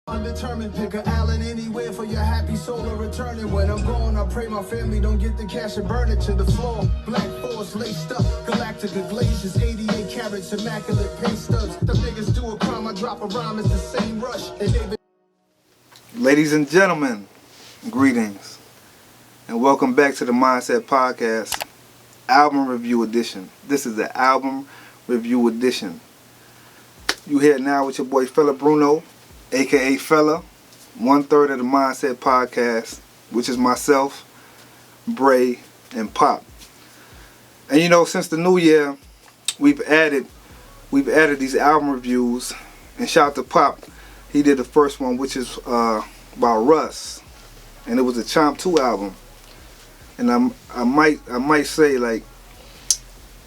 Undetermined, pick a Allen anywhere for your happy soul to returning. When I'm gone, I pray my family don't get the cash and burn it to the floor. Black force laced up, Galactica glaciers, 88 carats, immaculate pay stubs. The niggas do a crime, I drop a rhyme, it's the same rush. And they... Ladies and gentlemen, greetings, and welcome back to the MiNDSET Podcast, Album Review Edition. This is the Album Review Edition. You here now with your boy Fella Bruno, aka Fella, 1/3 of the MiNDSET Podcast, which is myself, Bray, and Pop. And you know, since the new year, we've added these album reviews. And shout out to Pop, he did the first one, which is about Russ, and it was a Chomp 2 album. And I might say, like,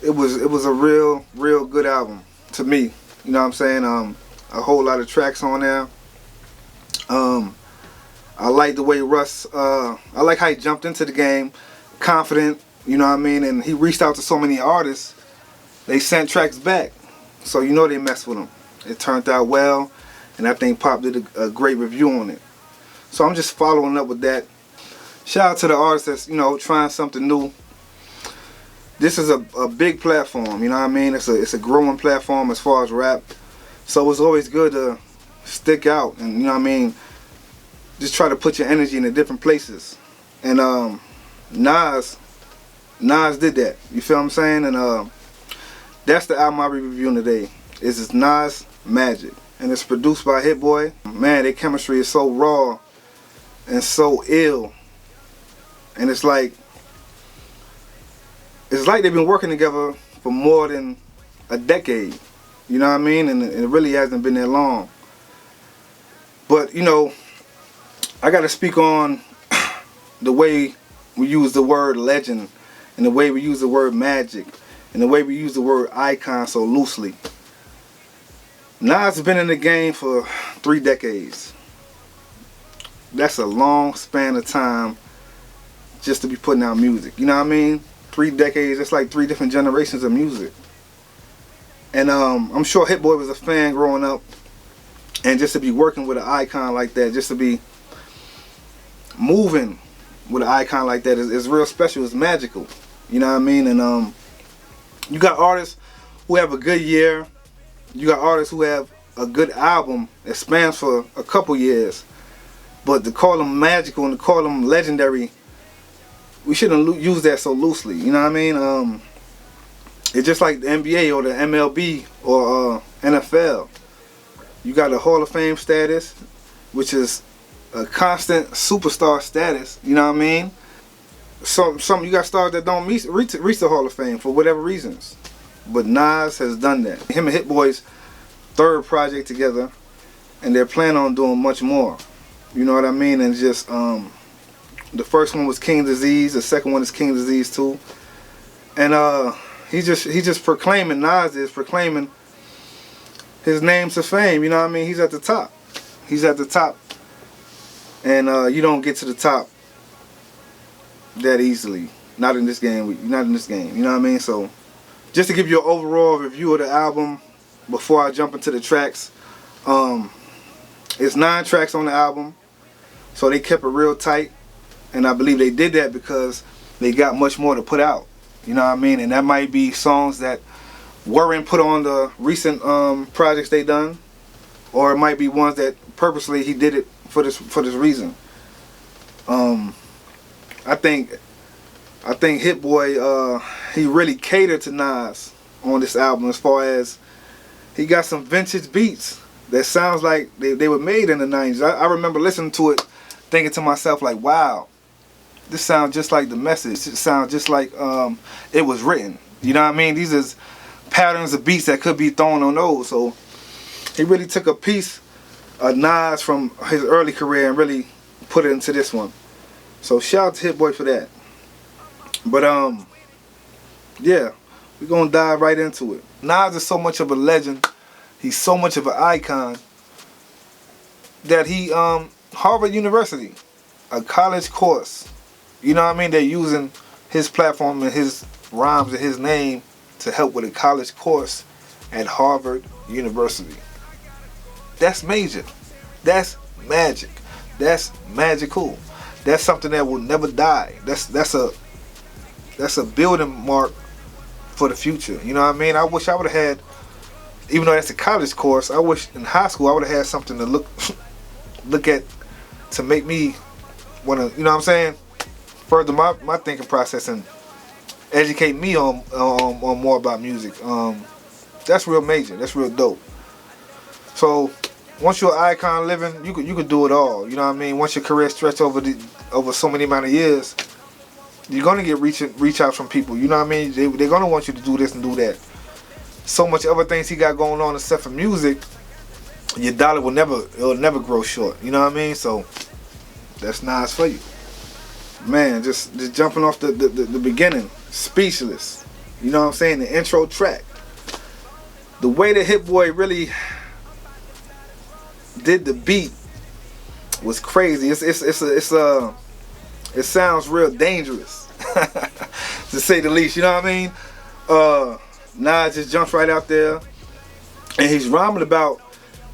it was a real good album to me. You know what I'm saying? A whole lot of tracks on there. I like the way Russ, I like how he jumped into the game, confident, you know what I mean? And he reached out to so many artists, they sent tracks back. So you know they messed with him. It turned out well, and I think Pop did a great review on it. So I'm just following up with that. Shout out to the artists that's, you know, trying something new. This is a big platform, you know what I mean? It's a growing platform as far as rap. So it's always good to stick out and, you know what I mean, just try to put your energy in the different places. And Nas did that. You feel what I'm saying? And that's the album I'll be reviewing today. It's Nas Magic. And it's produced by Hit-Boy. Man, their chemistry is so raw and so ill. And it's like they've been working together for more than a decade. You know what I mean? And it really hasn't been that long. But, you know, I got to speak on the way we use the word legend, and the way we use the word magic, and the way we use the word icon so loosely. Nas has been in the game for 3 decades. That's a long span of time just to be putting out music. You know what I mean? 3 decades, it's like 3 different generations of music. And I'm sure Hit-Boy was a fan growing up, and just to be working with an icon like that, just to be moving with an icon like that is real special. It's magical. You know what I mean? And you got artists who have a good year. You got artists who have a good album that spans for a couple years. But to call them magical and to call them legendary, we shouldn't use that so loosely. You know what I mean? It's just like the NBA or the MLB or NFL. You got a Hall of Fame status, which is a constant superstar status. You know what I mean? Some you got stars that don't reach the Hall of Fame for whatever reasons. But Nas has done that. Him and Hit-Boy's 3rd project together, and they're planning on doing much more. You know what I mean? And just the first one was King Disease. The second one is King Disease 2. And He's just proclaiming, Nas is proclaiming his name to fame. You know what I mean? He's at the top. He's at the top. And you don't get to the top that easily. Not in this game. Not in this game. You know what I mean? So, just to give you an overall review of the album before I jump into the tracks. It's 9 tracks on the album. So they kept it real tight. And I believe they did that because they got much more to put out. You know what I mean? And that might be songs that weren't put on the recent projects they done, or it might be ones that purposely he did it for this reason. I think Hit-Boy, he really catered to Nas on this album, as far as he got some vintage beats that sounds like they were made in the 90s. I remember listening to it, thinking to myself like, wow, this sounds just like The Message. It sounds just like it was written. You know what I mean? These is patterns of beats that could be thrown on those. So he really took a piece of Nas from his early career and really put it into this one. So shout out to Hit-Boy for that. But yeah, we're gonna dive right into it. Nas is so much of a legend. He's so much of an icon that he Harvard University, a college course. You know what I mean? They're using his platform and his rhymes and his name to help with a college course at Harvard University. That's major. That's magic. That's magical. That's something that will never die. That's a building mark for the future. You know what I mean? I wish I would have had, even though that's a college course, I wish in high school I would have had something to look at to make me want to, you know what I'm saying, further my thinking process and educate me on more about music. That's real major. That's real dope. So once you're an icon living, you could do it all. You know what I mean? Once your career stretches over so many amount of years, you're gonna get reach out from people. You know what I mean? They're gonna want you to do this and do that. So much other things he got going on except for music. Your dollar will never grow short. You know what I mean? So that's Nas for you, man. Just jumping off the beginning, Speechless. You know what I'm saying? The intro track. The way that Hit-Boy really did the beat was crazy. It sounds real dangerous, to say the least. You know what I mean? Nas just jumps right out there, and he's rhyming about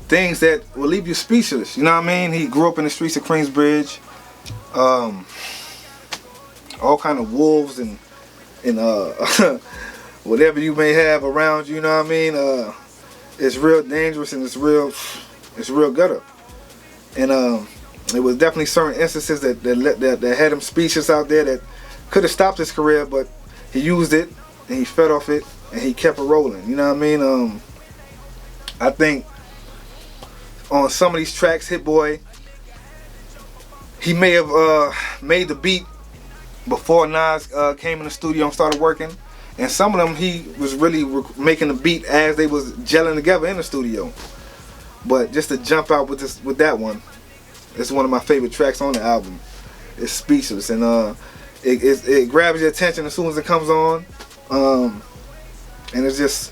things that will leave you speechless. You know what I mean? He grew up in the streets of Queensbridge. All kind of wolves and whatever you may have around you. You know what I mean? It's real dangerous and it's real gutter. And it was definitely certain instances that had him speechless out there that could have stopped his career, but he used it and he fed off it and he kept it rolling. You know what I mean? I think on some of these tracks, Hit-Boy, he may have made the beat before Nas came in the studio and started working, and some of them he was really making the beat as they was gelling together in the studio. But just to jump out with that one, it's one of my favorite tracks on the album. It's Speechless, and it grabs your attention as soon as it comes on, and it's just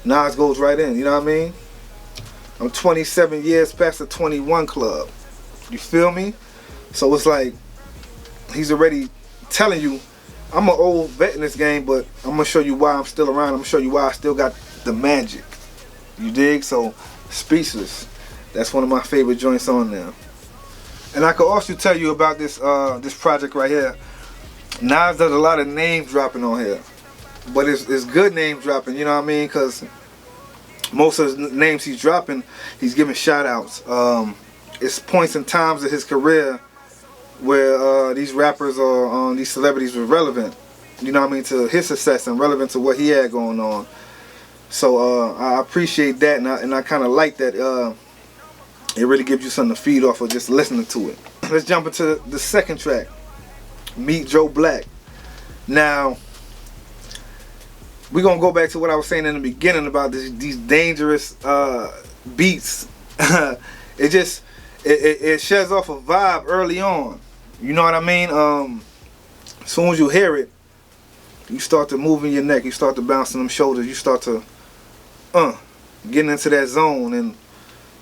Nas goes right in. You know what I mean? I'm 27 years past the 21 club. You feel me? So it's like he's already telling you, I'm an old vet in this game, but I'm gonna show you why I'm still around. I'm gonna show you why I still got the magic. You dig? So Speechless, that's one of my favorite joints on there. And I could also tell you about this project right here. Nas does a lot of name dropping on here, but it's good name dropping. You know what I mean? Because most of the names he's dropping, he's giving shout outs. It's points and times of his career where these rappers or these celebrities were relevant, you know what I mean, to his success and relevant to what he had going on. So I appreciate that, and I kind of like that. It really gives you something to feed off of just listening to it. Let's jump into the second track, Meet Joe Black. Now, we're going to go back to what I was saying in the beginning about these dangerous beats. It sheds off a vibe early on. You know what I mean? As soon as you hear it, you start to move in your neck. You start to bounce in them shoulders. You start to getting into that zone. And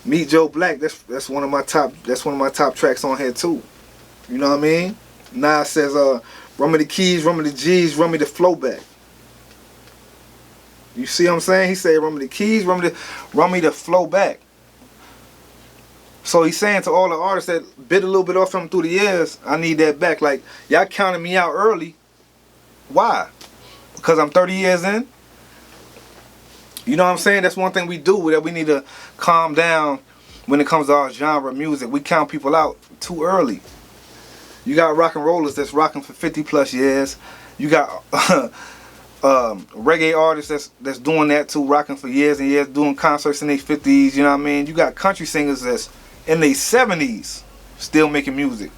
Meet Joe Black, that's one of my top tracks on here too. You know what I mean? Nas says, run me the keys, run me the G's, run me the flow back. You see what I'm saying? He said, run me the keys, run me the flow back. So he's saying to all the artists that bit a little bit off him through the years, I need that back. Like, y'all counted me out early. Why? Because I'm 30 years in? You know what I'm saying? That's one thing we do, that we need to calm down when it comes to our genre of music. We count people out too early. You got rock and rollers that's rocking for 50 plus years. You got reggae artists that's doing that too, rocking for years and years, doing concerts in their 50s, you know what I mean? You got country singers that's in their 70s still making music.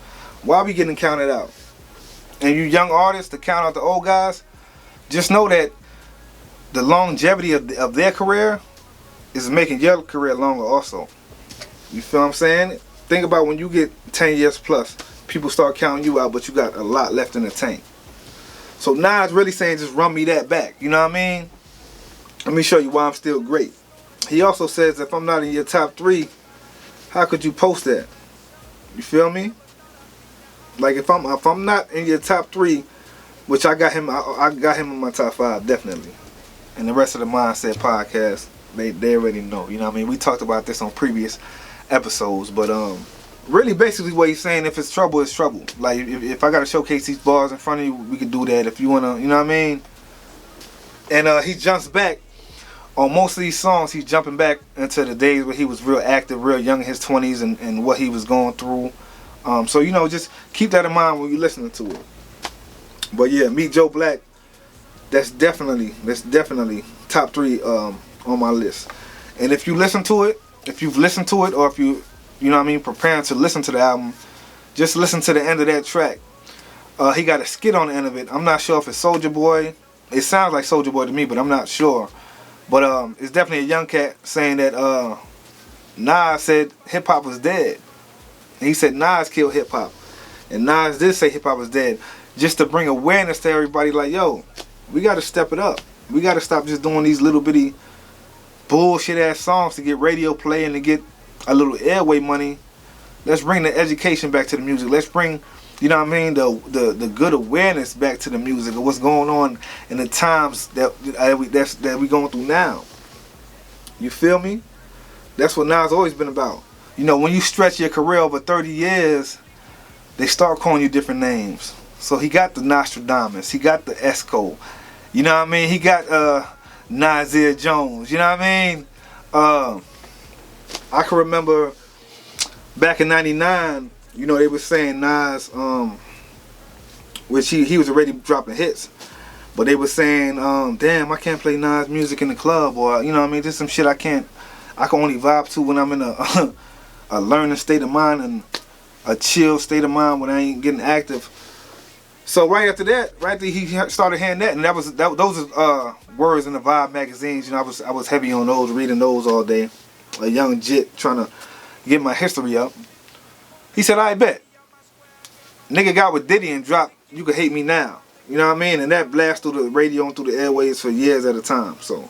Why are we getting counted out? And you young artists to count out the old guys, just know that the longevity of their career is making your career longer also. You feel what I'm saying? Think about when you get 10 years plus, people start counting you out, but you got a lot left in the tank. So Nas really saying, just run me that back. You know what I mean? Let me show you why I'm still great. He also says, if I'm not in your top 3, how could you post that? You feel me? Like if I'm not in your top 3, which I got him in my top 5 definitely. And the rest of the Mindset podcast, they already know. You know what I mean? We talked about this on previous episodes, but really basically what he's saying, if it's trouble, it's trouble. Like if I gotta showcase these bars in front of you, we could do that. If you wanna, you know what I mean? And he jumps back on most of these songs. He's jumping back into the days where he was real active, real young in his 20s, and what he was going through. So you know, just keep that in mind when you're listening to it. But yeah, Meet Joe Black. That's definitely top 3 on my list. And if you listen to it, if you've listened to it, or if you know what I mean, preparing to listen to the album, just listen to the end of that track. He got a skit on the end of it. I'm not sure if it's Soulja Boy. It sounds like Soulja Boy to me, but I'm not sure. But it's definitely a young cat saying that Nas said hip hop was dead. And he said Nas killed hip hop, and Nas did say hip hop was dead, just to bring awareness to everybody. Like, yo, we got to step it up. We got to stop just doing these little bitty bullshit ass songs to get radio play and to get a little airway money. Let's bring the education back to the music. Let's bring, you know what I mean, the good awareness back to the music of what's going on in the times that we going through now. You feel me? That's what Nas always been about. You know, when you stretch your career over 30 years, they start calling you different names. So he got the Nostradamus, he got the Esco, you know what I mean? He got Nasir Jones, you know what I mean? I can remember back in '99, you know, they were saying Nas, which he was already dropping hits, but they were saying, damn, I can't play Nas music in the club, or you know what I mean? There's some shit I can only vibe to when I'm in a learning state of mind and a chill state of mind when I ain't getting active. So right after that, he started hearing that, and those are words in the Vibe magazines. You know, I was heavy on those, reading those all day. A young jit trying to get my history up. He said, I bet. Nigga got with Diddy and dropped You Could Hate Me Now. You know what I mean? And that blast through the radio and through the airways for years at a time. So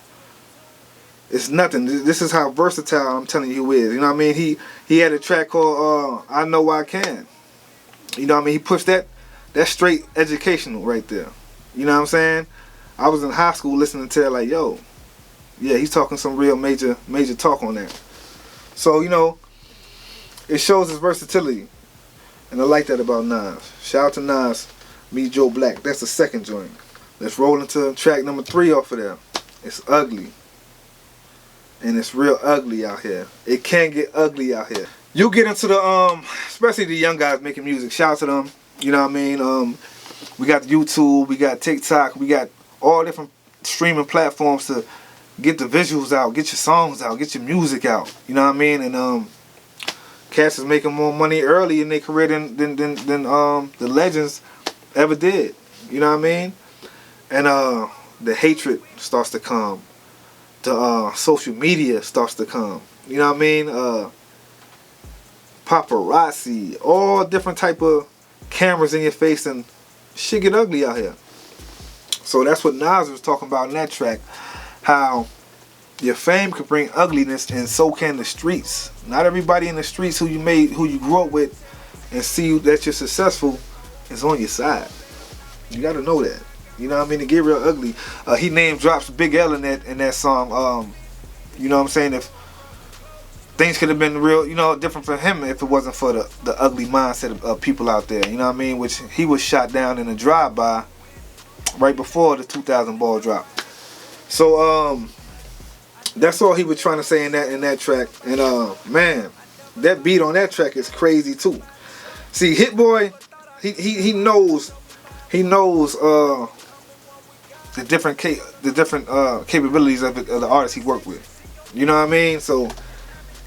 it's nothing. This is how versatile I'm telling you he is. You know what I mean? He had a track called I Know I Can. You know what I mean? He pushed that. That's straight educational right there. You know what I'm saying? I was in high school listening to it like, yo, yeah, he's talking some real major talk on that. So, you know, it shows his versatility. And I like that about Nas. Shout out to Nas, Meet Joe Black. That's the second joint. Let's roll into track number 3 off of there. It's Ugly. And it's real ugly out here. It can get ugly out here. You get into the, especially the young guys making music. Shout out to them. You know what I mean? We got YouTube, we got TikTok, we got all different streaming platforms to get the visuals out, get your songs out, get your music out. You know what I mean? And cats is making more money early in their career than the legends ever did. You know what I mean? And the hatred starts to come. The social media starts to come. You know what I mean? Paparazzi, all different type of cameras in your face, and shit get ugly out here. So that's what Nas was talking about in that track, how your fame could bring ugliness, and so can the streets. Not everybody in the streets who you grew up with and see you that you're successful is on your side. You gotta know that. You know what I mean? To get real ugly. He name drops Big L in that song. You know what I'm saying? If things could have been real, you know, different for him if it wasn't for the ugly mindset of people out there. You know what I mean? Which he was shot down in a drive-by right before the 2000 ball drop. So that's all he was trying to say in that track. And man, that beat on that track is crazy too. See, Hit-Boy, he knows the different capabilities of the artists he worked with. You know what I mean? So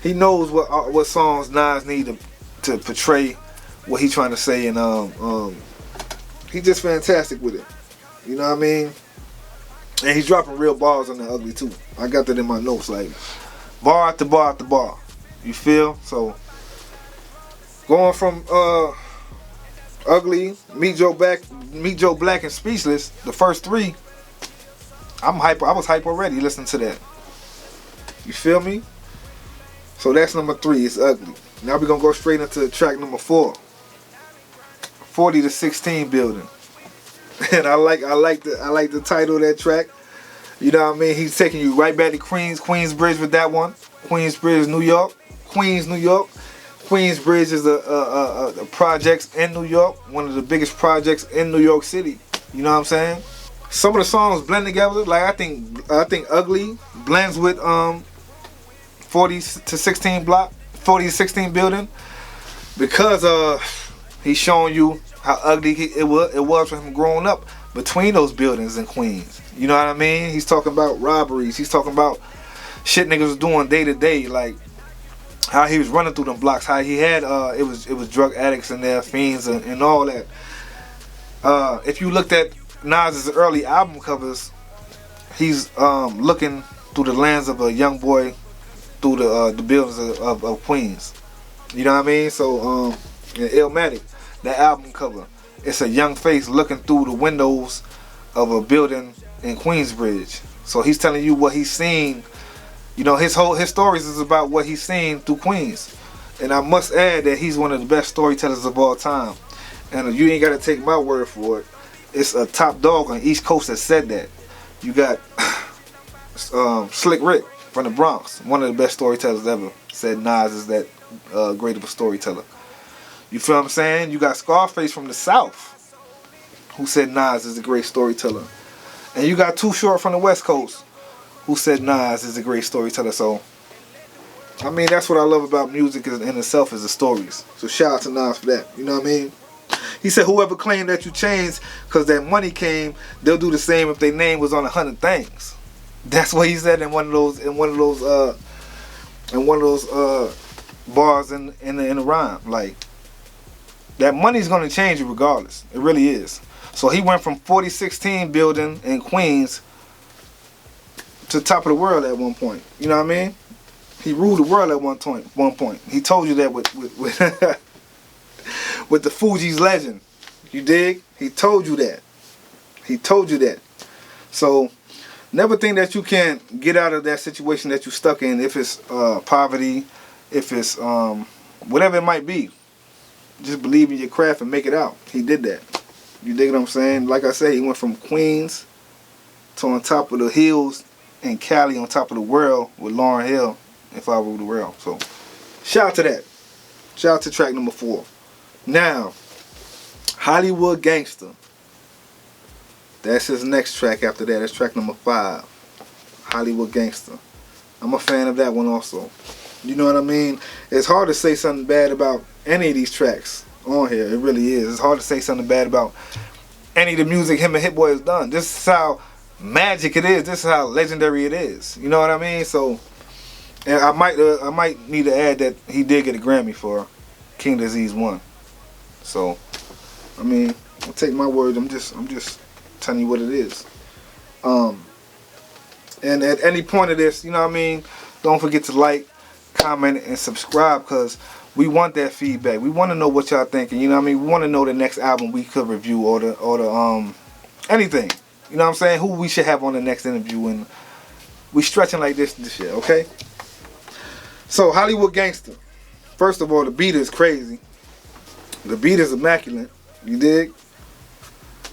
he knows what songs Nas need to portray what he's trying to say, and he's just fantastic with it. You know what I mean? And he's dropping real bars on the ugly too. I got that in my notes, like bar after bar after bar. You feel? So going from Ugly, Meet Joe Black, and Speechless, the first 3, I'm hype. I was hype already listening to that. You feel me? So that's number 3. It's Ugly. Now we're gonna go straight into track number 4. 40 to 16 building. And I like the title of that track. You know what I mean? He's taking you right back to Queensbridge with that one. Queensbridge, New York. Queens, New York. Queensbridge is a projects in New York, one of the biggest projects in New York City. You know what I'm saying? Some of the songs blend together. Like I think Ugly blends with 40 to 16 building, because he's showing you how ugly it was for him growing up between those buildings in Queens. You know what I mean? He's talking about robberies. He's talking about shit niggas was doing day to day, like how he was running through them blocks, how he had it was drug addicts in there, fiends and all that. If you looked at Nas's early album covers, he's looking through the lens of a young boy through the buildings of Queens. You know what I mean? So in Illmatic, that album cover, it's a young face looking through the windows of a building in Queensbridge. So he's telling you what he's seen. You know, his stories is about what he's seen through Queens. And I must add that he's one of the best storytellers of all time. And you ain't got to take my word for it. It's a top dog on East Coast that said that. You got Slick Rick from the Bronx, one of the best storytellers ever, said Nas is that great of a storyteller. You feel what I'm saying? You got Scarface from the South, who said Nas is a great storyteller. And you got Too Short from the West Coast, who said Nas is a great storyteller. So, I mean, that's what I love about music in itself, is the stories. So shout out to Nas for that. You know what I mean? He said, whoever claimed that you changed because that money came, they'll do the same if their name was on 100 things. That's what he said in one of those bars in the rhyme. Like, that money's gonna change you regardless. It really is. So he went from 4016 building in Queens to the top of the world at one point. You know what I mean? He ruled the world at one point. He told you that with with the Fugees legend. You dig? He told you that. He told you that. So never think that you can't get out of that situation that you're stuck in, if it's poverty, if it's whatever it might be. Just believe in your craft and make it out. He did that. You dig what I'm saying? Like I said, he went from Queens to on top of the hills in Cali, on top of the world with Lauryn Hill, If I Rule the World. So shout out to that. Shout out to track number 4. Now, Hollywood Gangster. That's his next track after that. That's track number 5. Hollywood Gangster. I'm a fan of that one also. You know what I mean? It's hard to say something bad about any of these tracks on here. It really is. It's hard to say something bad about any of the music him and Hit-Boy has done. This is how magic it is. This is how legendary it is. You know what I mean? So, and I might need to add that he did get a Grammy for King Disease 1. So, I mean, I'll take my word. I'm just telling you what it is. And at any point of this, you know what I mean, don't forget to like, comment, and subscribe, because we want that feedback. We want to know what y'all thinking. You know what I mean? We want to know the next album we could review, or the anything. You know what I'm saying? Who we should have on the next interview, and we stretching like this shit, okay? So, Hollywood Gangster. First of all, the beat is crazy. The beat is immaculate. You dig?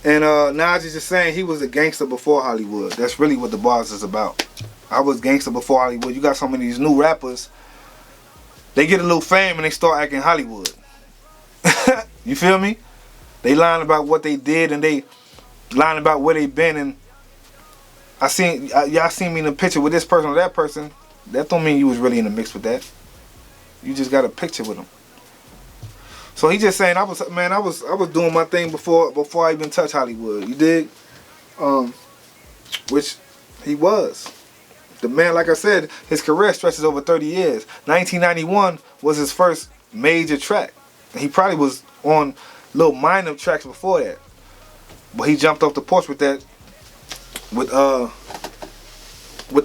And Nas is just saying he was a gangster before Hollywood. That's really what the bars is about. I was gangster before Hollywood. You got some of these new rappers, they get a little fame and they start acting Hollywood. You feel me? They lying about what they did, and they lying about where they been. And y'all seen me in a picture with this person or that person. That don't mean you was really in the mix with that. You just got a picture with them. So he just saying I was doing my thing before I even touched Hollywood. You dig? Which he was. The man, like I said, his career stretches over 30 years. 1991 was his first major track. And he probably was on little minor tracks before that. But he jumped off the porch with that, with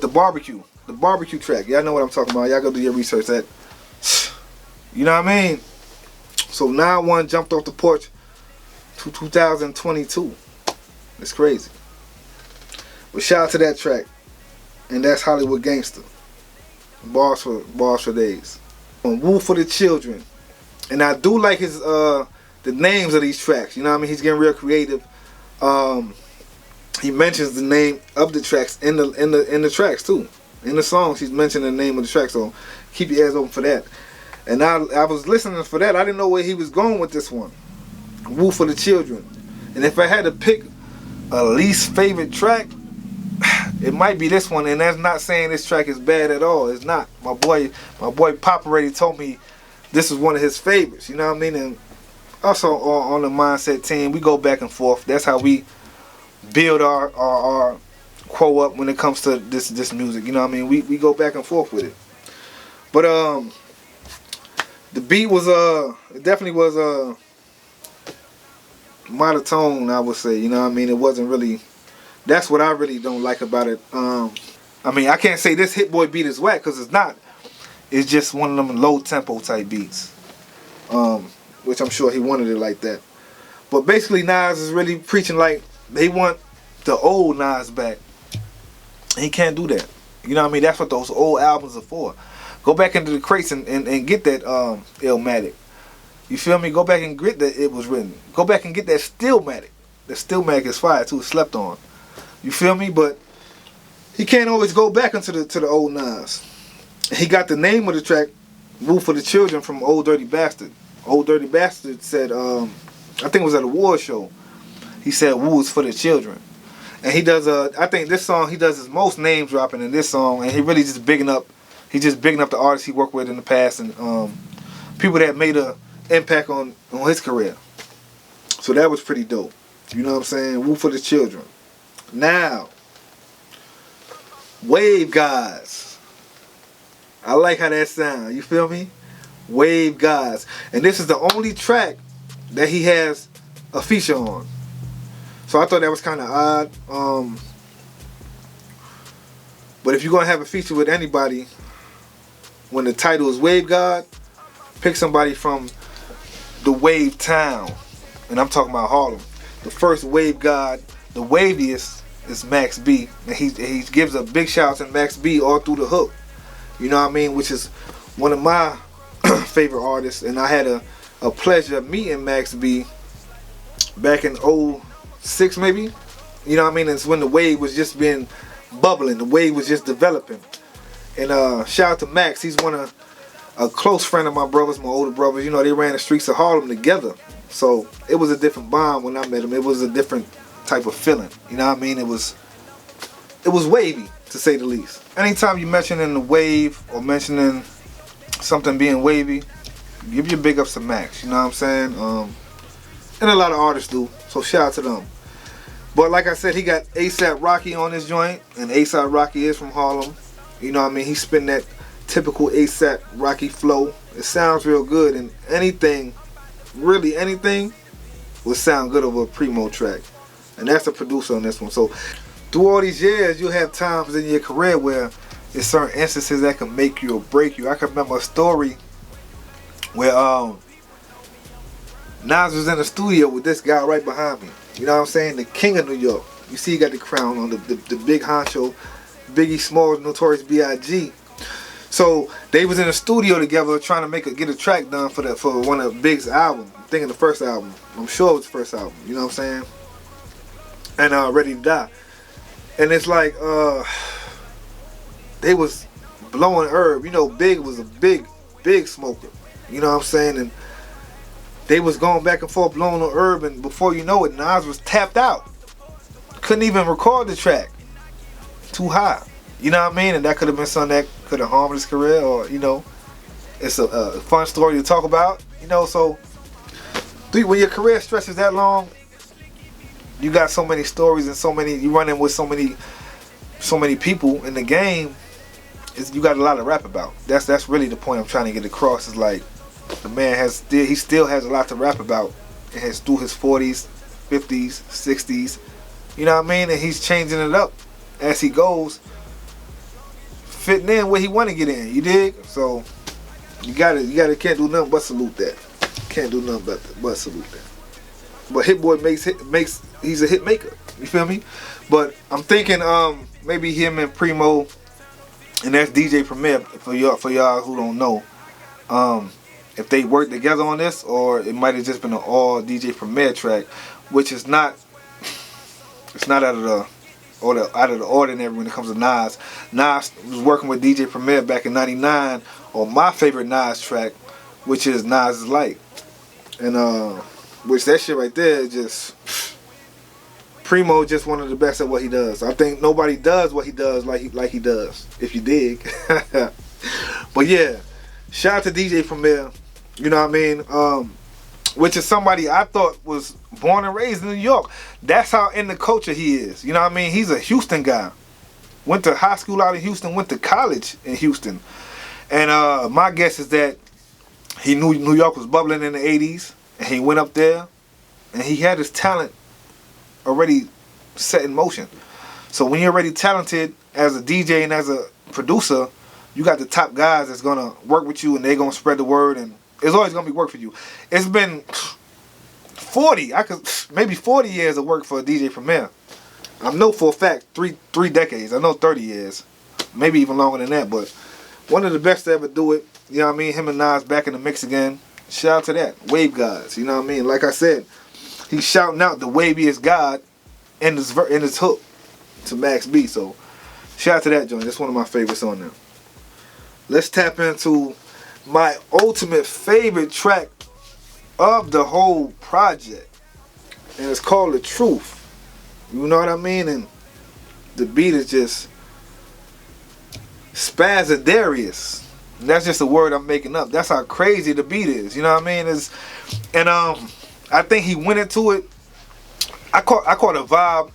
the barbecue. The barbecue track. Y'all know what I'm talking about. Y'all go do your research. That, you know what I mean? So now one jumped off the porch to 2022. It's crazy. But shout out to that track. And that's Hollywood Gangster. Bars for days. Woo for the Children. And I do like his the names of these tracks. You know what I mean? He's getting real creative. He mentions the name of the tracks in the tracks too. In the songs, he's mentioning the name of the track. So keep your ears open for that. And I was listening for that. I didn't know where he was going with this one. Woo for the Children. And if I had to pick a least favorite track, it might be this one. And that's not saying this track is bad at all. It's not. My boy Pop already told me this is one of his favorites. You know what I mean? And also on the Mindset team, we go back and forth. That's how we build our quo up when it comes to this music. You know what I mean? We go back and forth with it. But the beat was it definitely was monotone, I would say. You know what I mean? It wasn't really. That's what I really don't like about it. I mean, I can't say this Hit-Boy beat is whack, because it's not. It's just one of them low tempo type beats, which I'm sure he wanted it like that. But basically, Nas is really preaching like they want the old Nas back. He can't do that. You know what I mean? That's what those old albums are for. Go back into the crates and get that Illmatic. You feel me? Go back and get that It Was Written. Go back and get that Stillmatic. The Stillmatic is fire too. Slept on. You feel me? But he can't always go back into the old Nas. He got the name of the track, Woo for the Children, from Old Dirty Bastard. Old Dirty Bastard said, I think it was at a war show, he said Woo is for the children. And he does I think this song he does his most name dropping in this song, and he really just bigging up the artists he worked with in the past, and people that made a impact on his career. So that was pretty dope. You know what I'm saying? Woo for the Children. Now, Wave Gods. I like how that sounds. You feel me? Wave Gods. And this is the only track that he has a feature on. So I thought that was kind of odd. But if you're going to have a feature with anybody, when the title is Wave God, pick somebody from the Wave Town. And I'm talking about Harlem. The first Wave God, the waviest, is Max B. And he gives a big shout to Max B all through the hook. You know what I mean? Which is one of my favorite artists. And I had a pleasure of meeting Max B back in 06 maybe. You know what I mean? It's when the wave was just being bubbling. The wave was just developing. And shout out to Max. He's a close friend of my brothers, my older brothers. You know, they ran the streets of Harlem together. So it was a different bond when I met him. It was a different type of feeling. You know what I mean? It was wavy, to say the least. Anytime you mentioning the wave or mentioning something being wavy, give your big ups to Max. You know what I'm saying? And a lot of artists do. So shout out to them. But like I said, he got ASAP Rocky on his joint, and ASAP Rocky is from Harlem. You know what I mean? He's spitting that typical ASAP Rocky flow. It sounds real good, and anything, really anything, will sound good over a Primo track. And that's the producer on this one. So through all these years, you'll have times in your career where there's certain instances that can make you or break you. I can remember a story where Nas was in the studio with this guy right behind me. You know what I'm saying? The king of New York. You see he got the crown on, the big honcho, Biggie Smalls, Notorious B.I.G. So they was in the studio together trying to get a track done for one of Big's album. I'm thinking the first album. I'm sure it was the first album. You know what I'm saying? And Ready to Die. And it's like they was blowing herb. You know, Big was a big smoker. You know what I'm saying? And they was going back and forth blowing on herb, and before you know it, Nas was tapped out. Couldn't even record the track. Too high. You know what I mean? And that could have been something that could have harmed his career, or, you know, it's a fun story to talk about. You know, so when your career stretches that long, you got so many stories and you run in with so many people in the game, you got a lot to rap about. That's really the point I'm trying to get across, is like, the man he still has a lot to rap about. It has through his 40s, 50s, 60s. You know what I mean? And he's changing it up as he goes, fitting in where he want to get in. You dig? So you can't do nothing but salute that. Can't do nothing but salute that. But Hit-Boy he's a hit maker. You feel me? But I'm thinking maybe him and Primo, and that's DJ Premier for y'all who don't know. If they work together on this, or it might have just been an all DJ Premier track, which is not. It's not out of the ordinary when it comes to Nas. Nas was working with DJ Premier back in '99 on my favorite Nas track, which is Nas' Light. And which that shit right there is just Primo, just one of the best at what he does. I think nobody does what he does like he does, if you dig. But yeah, shout out to DJ Premier, you know what I mean? Which is somebody I thought was born and raised in New York. That's how in the culture he is. You know what I mean? He's a Houston guy. Went to high school out in Houston, went to college in Houston. And my guess is that he knew New York was bubbling in the 80s. And he went up there and he had his talent already set in motion. So when you're already talented as a DJ and as a producer, you got the top guys that's going to work with you and they're going to spread the word, and it's always going to be work for you. It's been 40 years of work for DJ Premier. I know for a fact, three decades. I know 30 years. Maybe even longer than that, but one of the best to ever do it. You know what I mean? Him and Nas back in the mix again. Shout out to that. Wave gods. You know what I mean? Like I said, he's shouting out the waviest god in his hook to Max B. So shout out to that joint. That's one of my favorites on there. Let's tap into my ultimate favorite track of the whole project. And it's called The Truth. You know what I mean? And the beat is just spazzadarius. That's just a word I'm making up. That's how crazy the beat is. You know what I mean? I think he went into it. I caught a vibe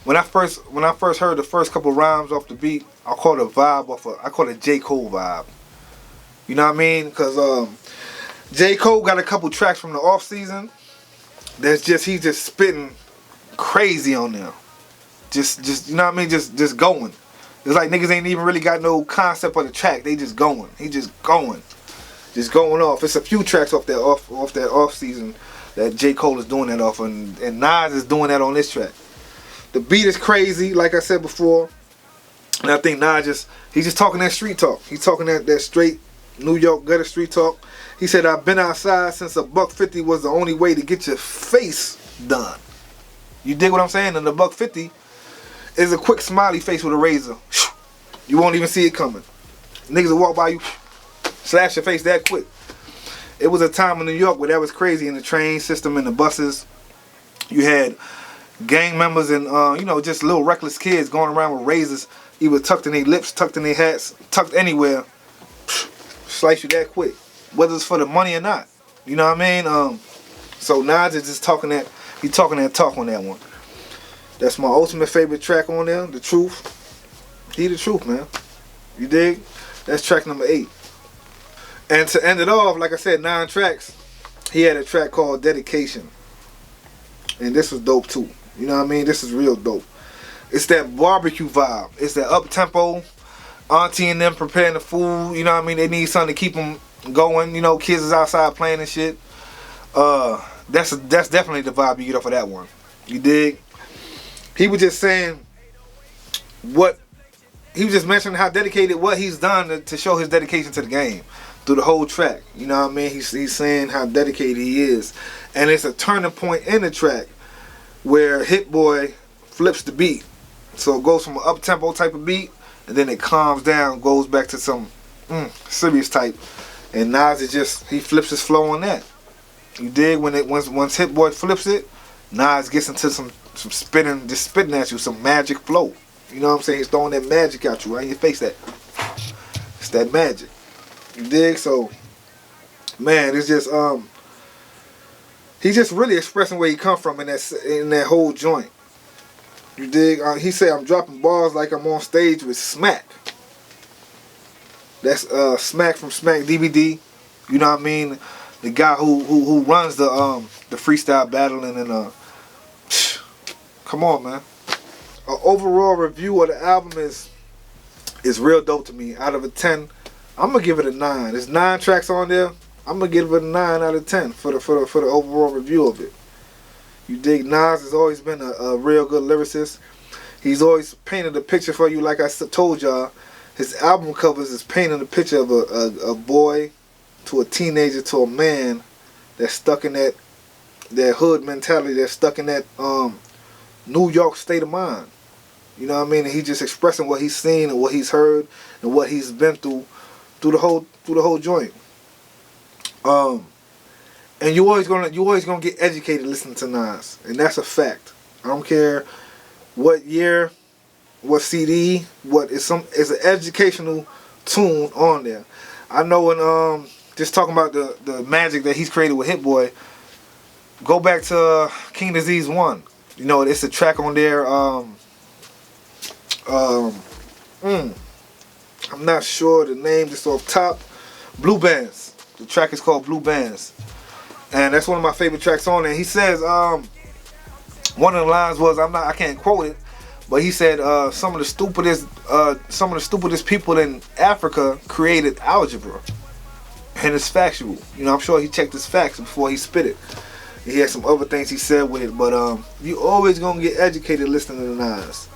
when I first heard the first couple rhymes off the beat. I caught a vibe I caught a J. Cole vibe. You know what I mean? Because J. Cole got a couple tracks from the off season. He's just spitting crazy on them. Just you know what I mean? Just going. It's like niggas ain't even really got no concept of the track. They just going. He just going. Just going off. It's a few tracks off that off season that J. Cole is doing that off, and Nas is doing that on this track. The beat is crazy, like I said before. And I think Nas he's just talking that street talk. He's talking that straight New York gutter street talk. He said, I've been outside since $1.50 was the only way to get your face done. You dig what I'm saying? And the $1.50 is a quick smiley face with a razor. You won't even see it coming. Niggas will walk by you, slash your face that quick. It was a time in New York where that was crazy in the train system and the buses. You had gang members and just little reckless kids going around with razors, either tucked in their lips, tucked in their hats, tucked anywhere. Slice you that quick, whether it's for the money or not. You know what I mean? So Nas is just talking that talk on that one. That's my ultimate favorite track on there, The Truth. He the truth, man. You dig? That's track number 8. And to end it off, like I said, 9 tracks. He had a track called Dedication. And this was dope too. You know what I mean? This is real dope. It's that barbecue vibe. It's that up-tempo. Auntie and them preparing the food. You know what I mean? They need something to keep them going. You know, kids is outside playing and shit. That's definitely the vibe you get off of that one. You dig? He was just saying he was just mentioning how dedicated what he's done to show his dedication to the game through the whole track. You know what I mean? He's saying how dedicated he is. And it's a turning point in the track where Hit-Boy flips the beat. So it goes from an up-tempo type of beat, and then it calms down, goes back to some serious type. And Nas he flips his flow on that. You dig? Once Hit-Boy flips it, Nas gets into some spitting, just spitting at you, some magic flow. You know what I'm saying? He's throwing that magic at you right in your face. It's that magic. You dig? So, man, it's just he's just really expressing where he come from in that whole joint. You dig? He said, I'm dropping bars like I'm on stage with Smack. That's Smack from Smack DVD. You know what I mean? The guy who runs the freestyle battling and come on, man. An overall review of the album is real dope to me. Out of a 10, I'm gonna give it a 9. There's 9 tracks on there. I'm gonna give it a 9 out of 10 for the overall review of it. You dig? Nas has always been a real good lyricist. He's always painted a picture for you. Like I told y'all, his album covers is painting a picture of a boy to a teenager to a man that's stuck in that hood mentality, that's stuck in that New York state of mind. You know what I mean? And he's just expressing what he's seen and what he's heard and what he's been through the whole joint. And you always gonna get educated listening to Nas, and that's a fact. I don't care what year, what CD, it's an educational tune on there. I know when just talking about the magic that he's created with Hit-Boy. Go back to King Disease 1. You know, it's a track on there. I'm not sure the name just off top. Blue Bands. The track is called Blue Bands. And that's one of my favorite tracks on there. He says, one of the lines was, I can't quote it, but he said, some of the stupidest people in Africa created algebra. And it's factual. You know, I'm sure he checked his facts before he spit it. He had some other things he said with it, but you always gonna get educated listening to Nas.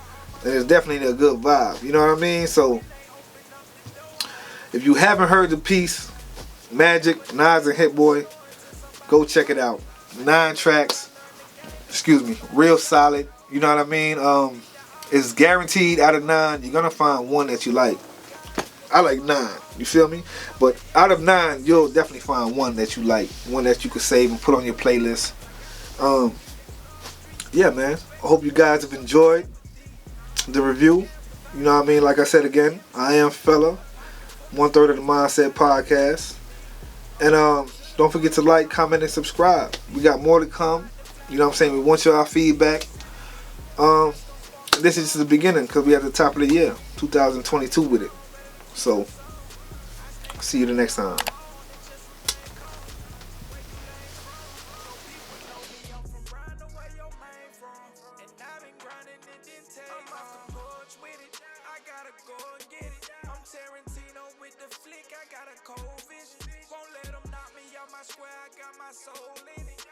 And it's definitely a good vibe. You know what I mean? So if you haven't heard the piece, Magic, Nas and Hit-Boy, go check it out. 9 tracks. Real solid. You know what I mean? It's guaranteed out of 9, you're gonna find one that you like. I like 9. You feel me? But out of 9, you'll definitely find one that you like, one that you could save and put on your playlist. Yeah, man. I hope you guys have enjoyed the review. You know what I mean? Like I said again, I am Fella, 1/3 of the Mindset Podcast. And don't forget to like, comment, and subscribe. We got more to come. You know what I'm saying? We want your feedback. This is just the beginning because we at the top of the year, 2022 with it. So, see you the next time. Won't let them knock me out my square, I got my soul in it.